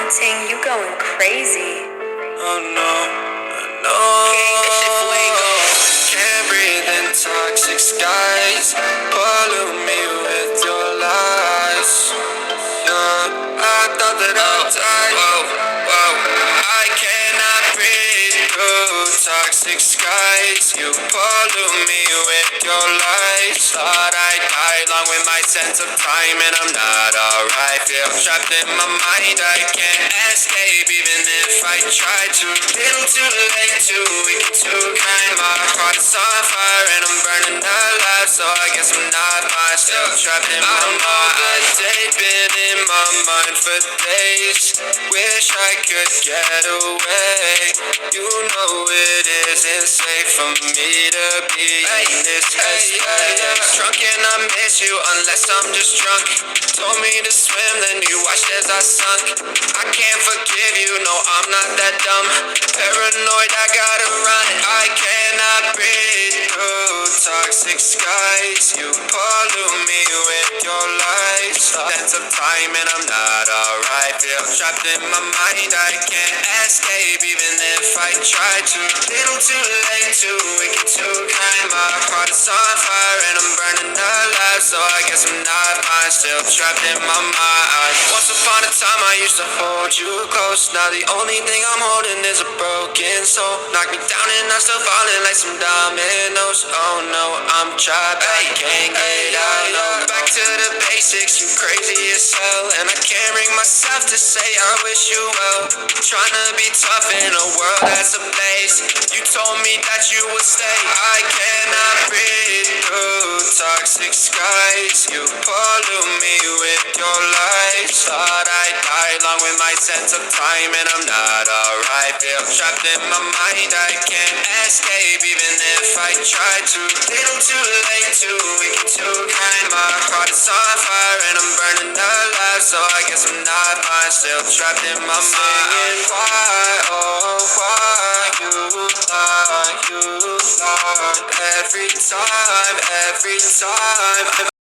Ting, you going crazy. Oh no, no. Can't breathe in toxic skies. Pollute me with your lies. I thought that I'd die. I cannot breathe through toxic skies. You pollute me with your lies. Thought I'd die along with my sense of time, and I'm not alright. Feel trapped in my mind, I can't escape even if I try to. Little too late, too weak, too kind. My heart is on fire and I'm burning alive, so I guess I'm not fine. Still trapped in my mind. They've been in my mind for days. Wish I could get away. You know it isn't safe for me to be in this headspace. Drunk and I miss you unless I'm just drunk. Told me to swim, then you watched as I sunk. I can't forgive you, no, I'm not that dumb. Paranoid, I gotta run. I cannot breathe through toxic skies. You pollute me with your lies. Sense of time and I'm not alright. Feel trapped in my mind, I can't escape even if I try to. Little too late, too weak, too kind. My heart is on fire and I'm burning alive, so I guess I'm not fine. Still trapped in my mind. Once upon a time I used to hold you close. Now the only thing I'm holding is a broken soul. Knock me down and I'm still falling like some dominoes. Oh no, I'm trapped, I can't get out. No. Back to the basics, you crazy as hell, and I can't bring myself to say I wish you well. Trying to be tough in a world that's a place. You told me that you would stay. I cannot breathe through toxic skies. You pollute me with your lies. Thought I'd die along with my sense of time, and I'm not alright. Feel trapped in my mind, I can't escape even if I try to. Little too late, too weak, too kind. My heart is on fire and I'm burning alive, so I guess I'm not fine. Still trapped in my mind. Why, oh why you lie, every time, every time.